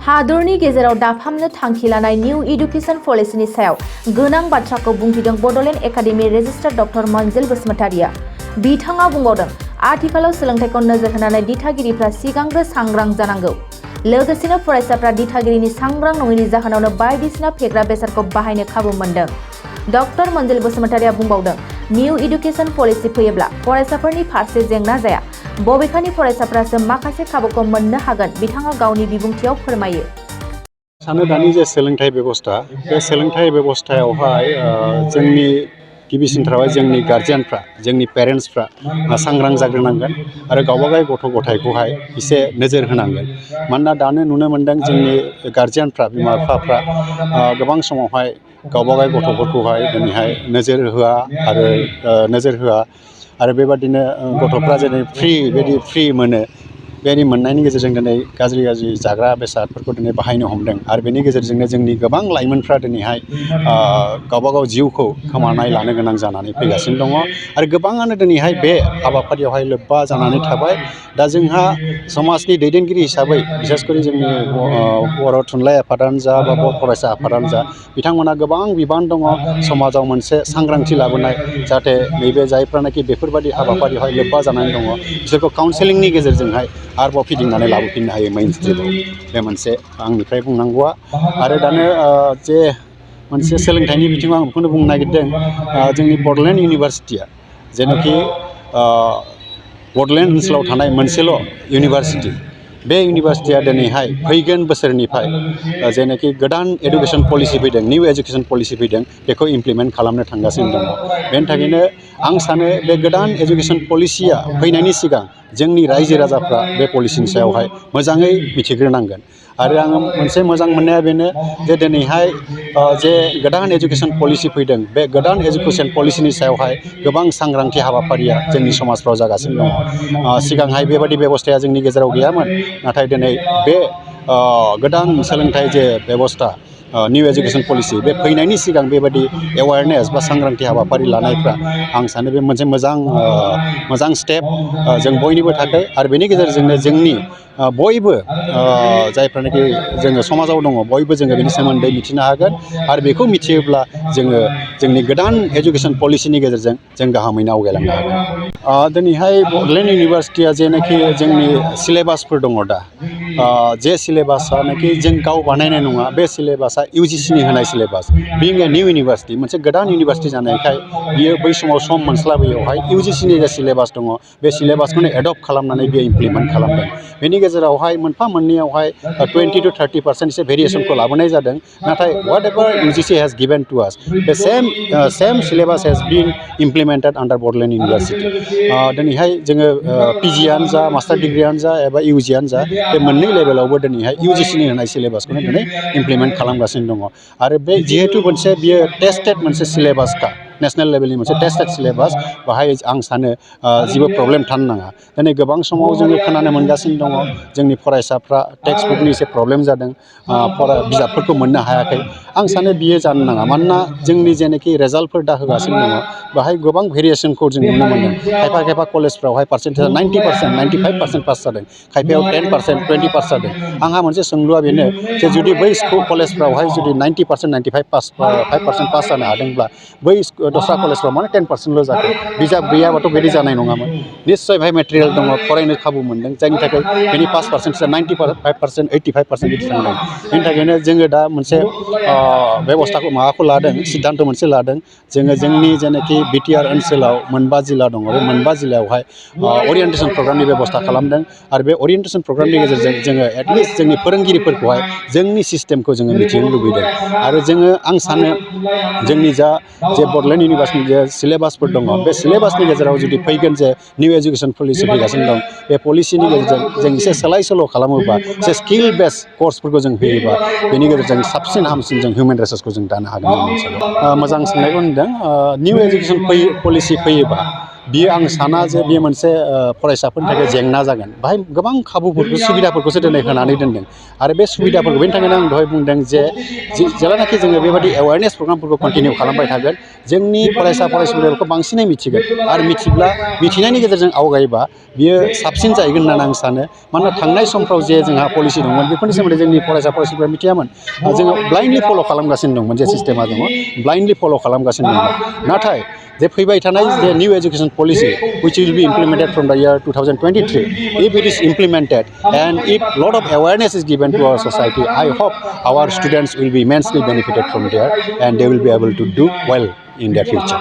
हादरनि गेजेराव दाफामनो थांखि लानाय निउ एडुकेशन पलिसिनि सायाव गोनां बाथ्राखौ बुंथिदों Bodoland academy registrar doctor Bodo बसुमतारिया। बिथाङा बुंबावदों, आथिखालाव सोलोंथाइखौ नोजोर होनानै दिथागिरिफ्रा सिगांग्रो सांग्रां जानांगौ। लोगोसेनो फरायसाफ्रा दिथागिरिनि सांग्रां नङैनि जाहोनावनो बायदिसिना फेग्रा बेसादखौ बाहायनो खाबु मोनदों। Doctor Bodo बसुमतारिया बुंबावदों, new education policy फैयोब्ला फरायसाफोरनि फारसे जेंना जाया। बबेखानि फरायसाफ्रासो माखासे खाबुखौ मोननो हागोन, बिथाङा गावनि बिबुंथियाव फोरमायो। सानो दानि जे सोलोंथाइ बेबस्था, बे सोलोंथाइ बेबस्थायावहाय जोंनि गिबिसिनथारावहाय जोंनि गार्जियानफ्रा, जोंनि पेरेन्टसफ्रा सांग्रां जाग्रोनांगोन आरो गावबागाव गथ' गथायखौहाय एसे नोजोर होनांगोन। मानोना दानो नुनो मोनदों जोंनि गार्जियानफ्रा, बिमा बिफाफ्रा गोबां समावहाय गावबागाव गथ'फोरखौहाय दिनैहाय नोजोर होआ आरो बेबादिनो गथ'फ्रा जेरै फ्रि मोनो, बेनि मोननायनि गेजेरजों दिनै गाज्रि जाग्रा बेसादफोरखौ दिनै बाहायनो हमदों आरो बेनि गेजेरजोंनो जोंनि गोबां लाइमोनफ्रा दिनैहाय गावबागाव जिउखौ खोमानानै लानो गोनां जानानै फैगासिनो दङ आरो गोबाङानो दिनैहाय बे हाबाफारियावहाय लोब्बा जानानै थाबाय। दा जोंहा समाजनि दैदेनगिरि हिसाबै बिसेसकरि जोंनि बर' थुनलाइ आफादानो जा बा बर' फरायसा आफादानो जा, बिथांमोना गोबां बिबान दङ समाजाव मोनसे सांग्रांथि लाबोनाय, जाहाथे नैबे जायफ्रानाखि बेफोरबायदि हाबाफारियावहाय लोब्बा जानानै दङ बिसोरखौ काउन्सेलिंनि गेजेरजोंहाय आरोबाव फिदिंनानै लाबोफिननो हायो मेइन स्ट्रिमाव। बे मोनसे आंनिफ्राय बुंनांगौआ। आरो दानो जे मोनसे सोलोंथाइनि बिथिङाव आं बेखौनो बुंनो नागिरदों, जोंनि बड'लेण्ड इउनिभारसिटिया जेनाखि बड'लेण्ड ओनसोलाव थानाय मोनसेल' इउनिभारसिटि, बे इउनिभारसिटिया दिनैहाय फैगोन बोसोरनिफ्राय जेनाखि गोदान एडुकेशन पलिसि फैदों, निउ एडुकेशन पलिसि फैदों, बेखौ इमप्लिमेन्ट खालामनो थांगासिनो दङ। बेनि थाखायनो आं सानो बे गोदान एडुकेशन पलिसिया फैनायनि सिगां जोंनि रायजो राजाफ्रा बे पलिसिनि सायावहाय मोजाङै मिथिग्रोनांगोन। आरो आङो मोनसे मोजां मोननाया बेनो जे दिनैहाय जे गोदान एडुकेशन पलिसि फैदों, बे गोदान एडुकेशन पलिसिनि सायावहाय गोबां सांग्रांथि हाबाफारिया जोंनि समाजफ्राव जागासिनो दङ। सिगांहाय बेबादि बेबस्थाया जोंनि गेजेराव गैयामोन, नाथाय दिनै बे गोदान सोलोंथाइ जे बेबस्था, निउ एडुकेशन पलिसि, बे फैनायनि सिगां बेबायदि एवारनेस बा सांग्रांथि हाबाफारि लानायफ्रा आं सानो बे मोनसे मोजां स्टेप जों बयनिबो थाखाय। आरो बेनि गेजेरजोंनो जोंनि बयबो जायफ्रानाखि जोङो समाजाव दङ, बयबो जोङो बेनि सोमोन्दै मिथिनो हागोन आरो बेखौ मिथियोब्ला जोङो जोंनि गोदान एडुकेशन पलिसिनि गेजेरजों जों गाहामैनो आवगायलांनो हागोन। दिनैहाय बड'लेण्ड इउनिभारसिटिया जेनाखि जोंनि सिलेबासफोर दङ दा, जे सिलेबासानाखि जों गाव बानायनाय नङा, बे सिलेबासा इउजिसिनि होनाय सिलेबास। बिं ए निउ इउनिभारसिटि, मोनसे गोदान इउनिभारसिटि जानायखाय बियो बै समाव सम मोनस्लाबैयावहाय इउजिसिनि जे सिलेबास दङ, बे सिलेबासखौनो एडप्ट खालामनानै बियो इमप्लिमेन्ट खालामदों। बेनि गेजेरावहाय मोनफा मोननैयावहाय 20 to 30% एसे भेरिएसनखौ लाबोनाय जादों, नाथाय वाट एभार इउजिसि हेज गिभेन टु आस, बे same syllabus has been इमप्लिमेन्टेड under Bodoland university. दिनैहाय जोङो पिजिआनो जा, मास्टार डिग्रियानो जा एबा इउजिआनो जा, बे मोननै लेभेलावबो दिनैहाय इउजिसिनि होनाय सिलेबासखौनो दिनै इमप्लिमेन्ट खालामगासिनो दङ। आरो बे जिहेतु मोनसे बियो टेस्टेड मोनसे सिलेबासखा, नेसनेल लेभेलनि मोनसे टेस्टेड सिलेबास, बाहाय आं सानो जेबो प्रब्लेम थानो नाङा। दिनै गोबां समाव जोङो खोनानो मोनगासिनो दङ जोंनि फरायसाफ्रा टेक्स्ट बुकनि एसे प्रब्लेम जादों, बिजाबफोरखौ मोननो हायाखै। आं सानो बियो जानो नाङा, मानोना जोंनि जेनाखि रेजाल्टफोर दा होगासिनो दङ, बेहाय गोबां भेरिएसनखौ जों नुनो मोनदों। खायफा कलेजफ्रावहाय पार्सेन्टेजआ 90%, 95% पास जादों, खायफायाव 10%, 20% जादों। आंहा मोनसे सोंलुआ बेनो जे जुदि बै स्कुल कलेजफ्रावहाय जुदि 90%, 95% पास जानो हादोंब्ला, बै दस्रा कलेजफ्राव मानो 10%ल' जाखो? बिजाब गैयाबाथ' बिदि जानाय नङामोन। निस्सय बेहाय मेटेरियेल दङ, फरायनो खाबु मोनदों, जायनि थाखाय बेनि पास पार्सेन्टेजआ 95%, 85% बिदि थांदों। बेनि थाखायनो जोङो दा मोनसे माबाखौ लादों, सिद्धान्त मोनसे लादों। जोङो जोंनि जेनाखि बिटिआर ओनसोलाव मोनबा जिल्ला दङ, बे मोनबा जिल्लायावहाय अरियेन्टेसन प्रग्रामनि बेब'स्था खालामदों आरो बे अरियेन्टेसन प्रग्रामनि गेजेरजों जोङो एटलिस्ट जोंनि फोरोंगिरिफोरखौहाय जोंनि सिस्टेमखौ जोङो मिथिनो लुबैदों। आरो आं सानो जोंनि जे बड'लेण्ड इउनिभारसिटिनि जे सिलेबासफोर दङ, बे सिलेबासनि गेजेराव जुदि फैगोन जे निउ एडुकेशन पलिसि फैगासिनो दं, बे पलिसिनि गेजेरजों जों एसे सोलाय सोल' खालामोबा, एसे स्किल बेस कर्सफोरखौ जों होयोबा, बेनि गेजेरजों साबसिन हामसिन जों हिउमेन रिसर्सखौ जों दानो हागोन। मोजां सोंनायखौ होनदों। निउ एडुकेशन पलिसि फैयोबा बियो आं साना जे बियो मोनसे फरायसाफोरनि थाखाय जेंना जागोन बाहाय गोबां खाबुफोरखौ सुबिदाफोरखौसो दिनै होनानै दोनदों आरो बे सुबिदाफोरखौ बेनि थाखायनो आं दहाय बुंदों जे जेब्लानाखि जोङो बेबायदि एवारनेस प्रग्रामफोरखौ कन्टिनिउ खालामबाय थागोन जोंनि फरायसा फरायसुलिफोरखौ बांसिनै मिथिगोन आरो मिथिनायनि गेजेरजों आवगायोबा बियो साबसिन जाहैगोन होननानै आं सानो मानोना थांनाय समफ्राव जे जोंहा पलिसि दंमोन बेफोरनि सोमोन्दै जोंनि फरायसा फरायसुलिफ्रा मिथियामोन जोङो ब्लाइन्डलि फल' खालामगासिनो दंमोन जे सिस्टेमा दङ ब्लाइन्डलि फल' खालामगासिनो दंमोन नाथाय जे फैबाय थानाय जे new education policy which will be implemented from the year 2023 if it is implemented and if lot of awareness is given to our society I hope our students will be immensely benefited from there and they will be able to do well in their future